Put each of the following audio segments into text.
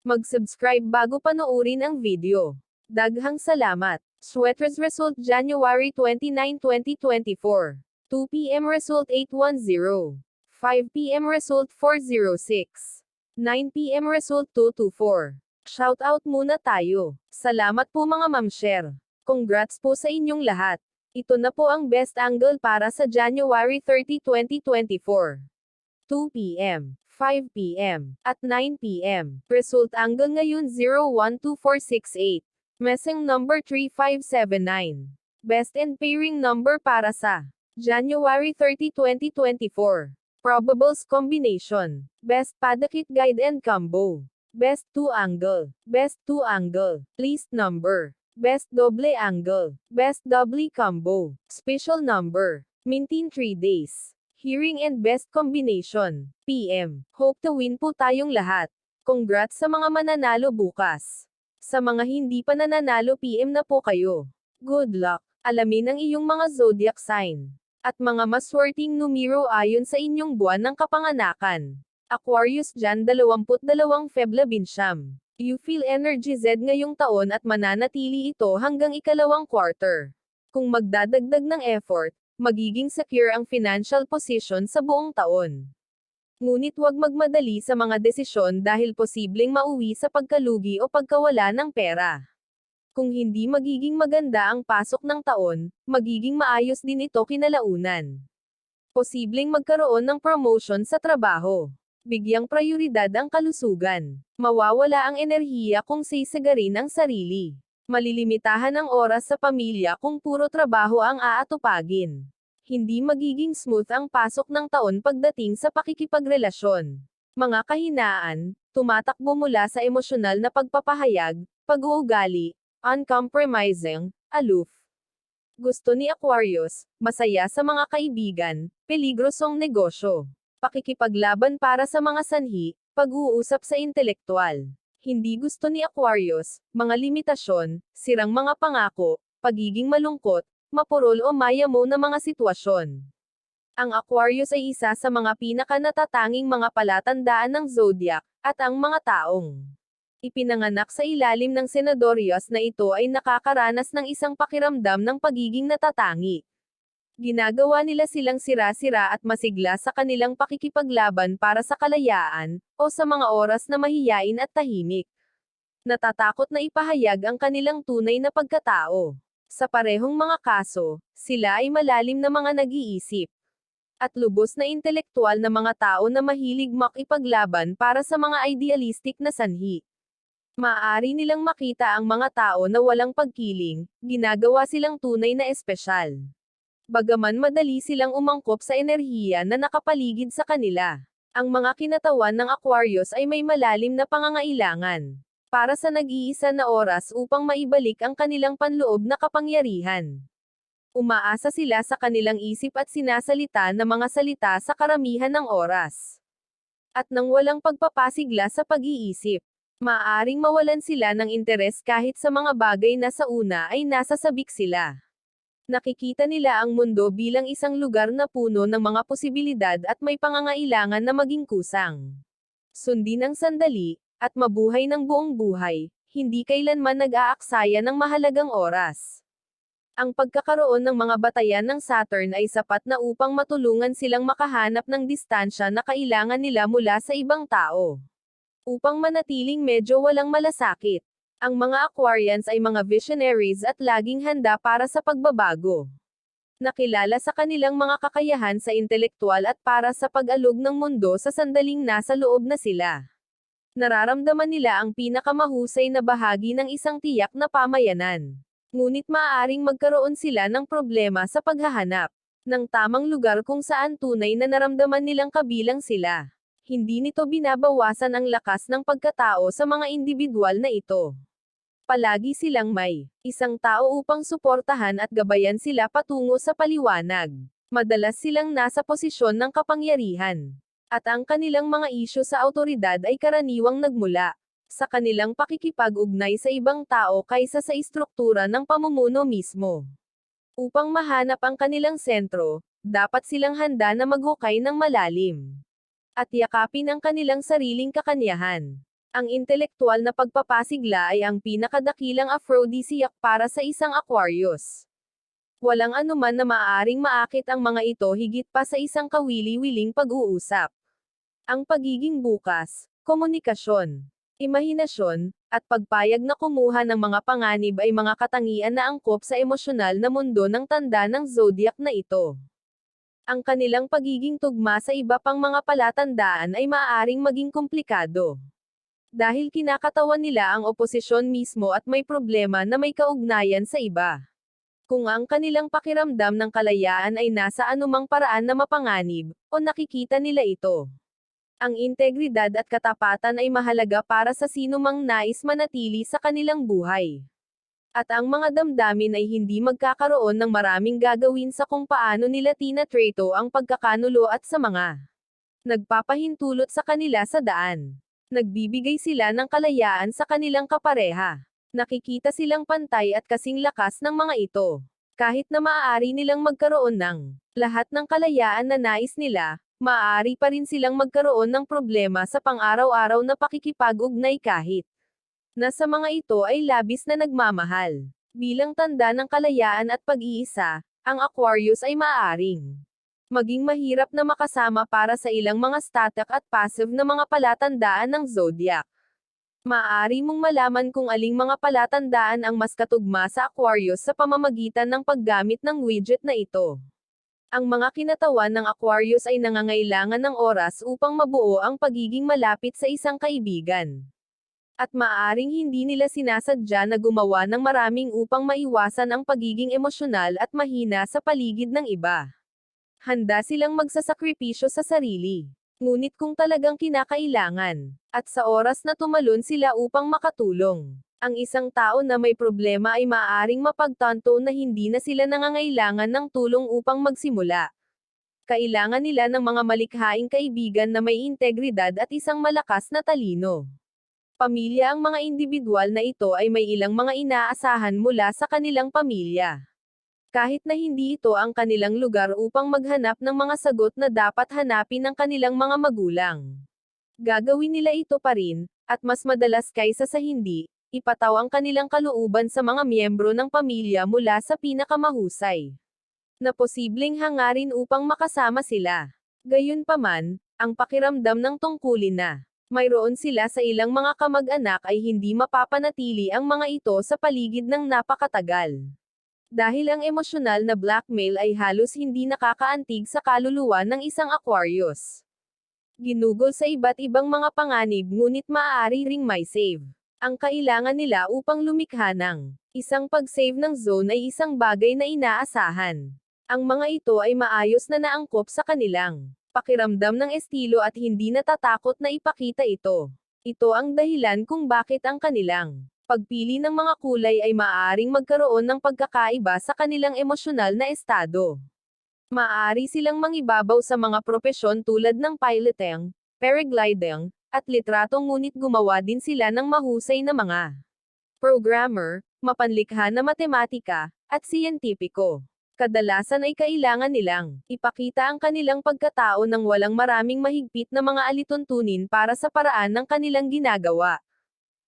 Mag-subscribe bago panoorin ang video. Daghang salamat. Sweaters result January 29, 2024. 2 p.m. result 810. 5 p.m. result 406. 9 p.m. result 224. Shoutout muna tayo. Salamat po mga ma'am-share. Congrats po sa inyong lahat. Ito na po ang best angle para sa January 30, 2024. 2 p.m., 5 p.m., at 9 p.m. Result angle ngayon 012468. Messing number 3579. Best and pairing number para sa January 30, 2024. Probables combination. Best padakit guide and combo. Best 2 angle. Best 2 angle. Least number. Best double angle. Best double combo. Special number. Maintain 3 days. Hearing and best combination. PM. Hope to win po tayong lahat. Congrats sa mga mananalo bukas. Sa mga hindi pa nananalo PM na po kayo. Good luck. Alamin ang iyong mga zodiac sign. At mga maswerteng numero ayon sa inyong buwan ng kapanganakan. Aquarius Jan 22 Feb 11. You feel energy Z ngayong taon at mananatili ito hanggang ikalawang quarter. Kung magdadagdag ng effort, magiging secure ang financial position sa buong taon. Ngunit huwag magmadali sa mga desisyon dahil posibleng mauwi sa pagkalugi o pagkawala ng pera. Kung hindi magiging maganda ang pasok ng taon, magiging maayos din ito kinalaunan. Posibleng magkaroon ng promotion sa trabaho. Bigyang prioridad ang kalusugan. Mawawala ang enerhiya kung sisagarin ang sarili. Malilimitahan ang oras sa pamilya kung puro trabaho ang aatupagin. Hindi magiging smooth ang pasok ng taon pagdating sa pakikipagrelasyon. Mga kahinaan, tumatakbo mula sa emosyonal na pagpapahayag, pag-uugali, uncompromising, aloof. Gusto ni Aquarius, masaya sa mga kaibigan, peligrosong negosyo. Pakikipaglaban para sa mga sanhi, pag-uusap sa intelektual. Hindi gusto ni Aquarius, mga limitasyon, sirang mga pangako, pagiging malungkot, mapurol o mayamo na mga sitwasyon. Ang Aquarius ay isa sa mga pinaka-natatanging mga palatandaan ng zodiac, at ang mga taong ipinanganak sa ilalim ng Senadorius na ito ay nakakaranas ng isang pakiramdam ng pagiging natatangi. Ginagawa nila silang sira-sira at masigla sa kanilang pakikipaglaban para sa kalayaan, o sa mga oras na mahiyain at tahimik. Natatakot na ipahayag ang kanilang tunay na pagkatao. Sa parehong mga kaso, sila ay malalim na mga nag-iisip. At lubos na intelektual na mga tao na mahilig makipaglaban para sa mga idealistic na sanhi. Maaari nilang makita ang mga tao na walang pagkiling, ginagawa silang tunay na espesyal. Bagaman madali silang umangkop sa enerhiya na nakapaligid sa kanila. Ang mga kinatawan ng Aquarius ay may malalim na pangangailangan para sa nag-iisa na oras upang maibalik ang kanilang panloob na kapangyarihan. Umaasa sila sa kanilang isip at sinasalita na mga salita sa karamihan ng oras. At nang walang pagpapasigla sa pag-iisip, maaaring mawalan sila ng interes kahit sa mga bagay na sa una ay nasa sabik sila. Nakikita nila ang mundo bilang isang lugar na puno ng mga posibilidad at may pangangailangan na maging kusang. Sundin ang sandali, at mabuhay ng buong buhay, hindi kailanman nag-aaksaya ng mahalagang oras. Ang pagkakaroon ng mga batayan ng Saturn ay sapat na upang matulungan silang makahanap ng distansya na kailangan nila mula sa ibang tao. Upang manatiling medyo walang malasakit. Ang mga Aquarians ay mga visionaries at laging handa para sa pagbabago. Nakilala sa kanilang mga kakayahan sa intelektual at para sa pag-alog ng mundo sa sandaling nasa loob na sila. Nararamdaman nila ang pinakamahusay na bahagi ng isang tiyak na pamayanan. Ngunit maaaring magkaroon sila ng problema sa paghahanap ng tamang lugar kung saan tunay na naramdaman nilang kabilang sila. Hindi nito binabawasan ang lakas ng pagkatao sa mga individual na ito. Palagi silang may isang tao upang suportahan at gabayan sila patungo sa paliwanag. Madalas silang nasa posisyon ng kapangyarihan. At ang kanilang mga isyu sa awtoridad ay karaniwang nagmula sa kanilang pakikipag-ugnay sa ibang tao kaysa sa istruktura ng pamumuno mismo. Upang mahanap ang kanilang sentro, dapat silang handa na maghukay ng malalim. At yakapin ang kanilang sariling kakanyahan. Ang intelektual na pagpapasigla ay ang pinakadakilang aphrodisiac para sa isang Aquarius. Walang anuman na maaaring maakit ang mga ito higit pa sa isang kawili-wiling pag-uusap. Ang pagiging bukas, komunikasyon, imahinasyon, at pagpayag na kumuha ng mga panganib ay mga katangian na angkop sa emosyonal na mundo ng tanda ng zodiac na ito. Ang kanilang pagiging tugma sa iba pang mga palatandaan ay maaaring maging komplikado. Dahil kinakatawan nila ang oposisyon mismo at may problema na may kaugnayan sa iba. Kung ang kanilang pakiramdam ng kalayaan ay nasa anumang paraan na mapanganib, o nakikita nila ito. Ang integridad at katapatan ay mahalaga para sa sinumang nais manatili sa kanilang buhay. At ang mga damdamin ay hindi magkakaroon ng maraming gagawin sa kung paano nila tinatrato ang pagkakanulo at sa mga nagpapahintulot sa kanila sa daan. Nagbibigay sila ng kalayaan sa kanilang kapareha. Nakikita silang pantay at kasing lakas ng mga ito. Kahit na maaari nilang magkaroon ng lahat ng kalayaan na nais nila, maaari pa rin silang magkaroon ng problema sa pang-araw-araw na pakikipag-ugnay kahit na sa mga ito ay labis na nagmamahal. Bilang tanda ng kalayaan at pag-iisa, ang Aquarius ay maaaring maging mahirap na makasama para sa ilang mga static at passive na mga palatandaan ng zodiac. Maaari mong malaman kung aling mga palatandaan ang mas katugma sa Aquarius sa pamamagitan ng paggamit ng widget na ito. Ang mga kinatawan ng Aquarius ay nangangailangan ng oras upang mabuo ang pagiging malapit sa isang kaibigan. At maaring hindi nila sinasadya na gumawa ng maraming upang maiwasan ang pagiging emosyonal at mahina sa paligid ng iba. Handa silang magsasakripisyo sa sarili. Ngunit kung talagang kinakailangan, at sa oras na tumalon sila upang makatulong, ang isang tao na may problema ay maaaring mapagtanto na hindi na sila nangangailangan ng tulong upang magsimula. Kailangan nila ng mga malikhaing kaibigan na may integridad at isang malakas na talino. Pamilya. Ang mga individual na ito ay may ilang mga inaasahan mula sa kanilang pamilya. Kahit na hindi ito ang kanilang lugar upang maghanap ng mga sagot na dapat hanapin ng kanilang mga magulang. Gagawin nila ito pa rin, at mas madalas kaysa sa hindi, ipataw ang kanilang kalooban sa mga miyembro ng pamilya mula sa pinakamahusay na posibleng hangarin upang makasama sila. Gayunpaman, ang pakiramdam ng tungkulin na mayroon sila sa ilang mga kamag-anak ay hindi mapapanatili ang mga ito sa paligid ng napakatagal. Dahil ang emosyonal na blackmail ay halos hindi nakakaantig sa kaluluwa ng isang Aquarius. Ginugol sa iba't ibang mga panganib ngunit maaari ring may save. Ang kailangan nila upang lumikha ng isang pag-save ng zone ay isang bagay na inaasahan. Ang mga ito ay maayos na naangkop sa kanilang pakiramdam ng estilo at hindi natatakot na ipakita ito. Ito ang dahilan kung bakit ang kanilang pagpili ng mga kulay ay maaaring magkaroon ng pagkakaiba sa kanilang emosyonal na estado. Maaari silang mangibabaw sa mga propesyon tulad ng piloting, paragliding, at litrato ngunit gumawa din sila ng mahusay na mga programmer, mapanlikha na matematika, at siyentipiko. Kadalasan ay kailangan nilang ipakita ang kanilang pagkatao ng walang maraming mahigpit na mga alituntunin para sa paraan ng kanilang ginagawa.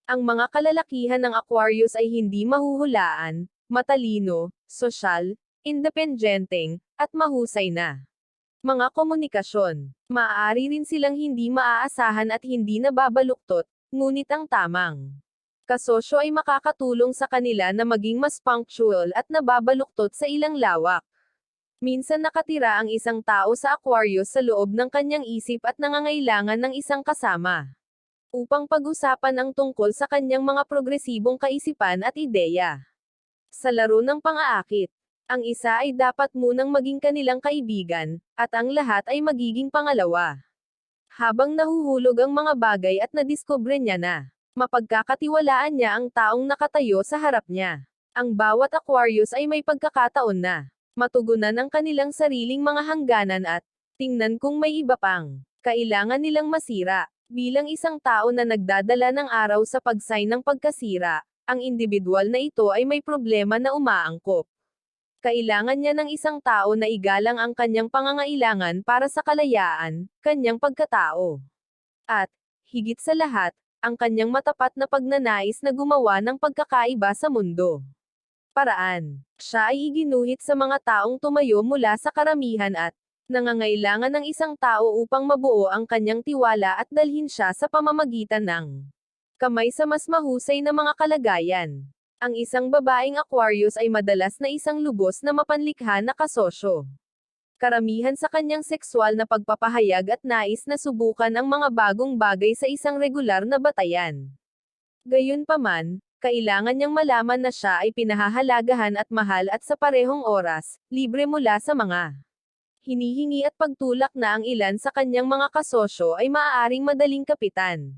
Ang mga kalalakihan ng Aquarius ay hindi mahuhulaan, matalino, sosyal, independenteng, at mahusay na mga komunikasyon. Maaari rin silang hindi maaasahan at hindi nababaluktot, ngunit ang tamang kasosyo ay makakatulong sa kanila na maging mas punctual at nababaluktot sa ilang lawak. Minsan nakatira ang isang tao sa Aquarius sa loob ng kanyang isip at nangangailangan ng isang kasama upang pag-usapan ang tungkol sa kanyang mga progresibong kaisipan at ideya. Sa laro ng pang-aakit, ang isa ay dapat munang maging kanilang kaibigan, at ang lahat ay magiging pangalawa. Habang nahuhulog ang mga bagay at nadiskubre niya na mapagkakatiwalaan niya ang taong nakatayo sa harap niya. Ang bawat Aquarius ay may pagkakataon na matugunan ang kanilang sariling mga hangganan at tingnan kung may iba pang kailangan nilang masira. Bilang isang tao na nagdadala ng araw sa pag-sign ng pagkasira, ang individual na ito ay may problema na umaangkop. Kailangan niya ng isang tao na igalang ang kanyang pangangailangan para sa kalayaan, kanyang pagkatao. At, higit sa lahat, ang kanyang matapat na pagnanais na gumawa ng pagkakaiba sa mundo. Paraan. Siya ay iginuhit sa mga taong tumayo mula sa karamihan at nangangailangan ng isang tao upang mabuo ang kanyang tiwala at dalhin siya sa pamamagitan ng kamay sa mas mahusay na mga kalagayan. Ang isang babaeng Aquarius ay madalas na isang lubos na mapanlikha na kasosyo. Karamihan sa kanyang sexual na pagpapahayag at nais na subukan ang mga bagong bagay sa isang regular na batayan. Gayunpaman, kailangan niyang malaman na siya ay pinahahalagahan at mahal at sa parehong oras, libre mula sa mga hinihingi at pagtulak na ang ilan sa kanyang mga kasosyo ay maaaring madaling kapitan.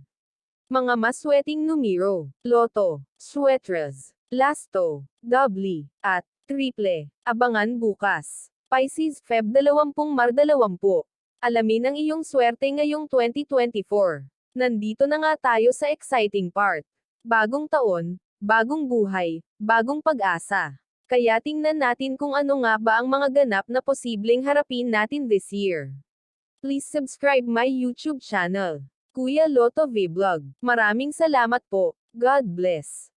Mga masweting numero, Loto, Swetres, Lasto, Doubly, at Triple. Abangan bukas. Pisces, Feb 20 Mar 20. Alamin ang iyong swerte ngayong 2024. Nandito na nga tayo sa exciting part. Bagong taon, bagong buhay, bagong pag-asa. Kaya tingnan natin kung ano nga ba ang mga ganap na posibleng harapin natin this year. Please subscribe my YouTube channel, Kuya Lotto Vlog. Maraming salamat po. God bless.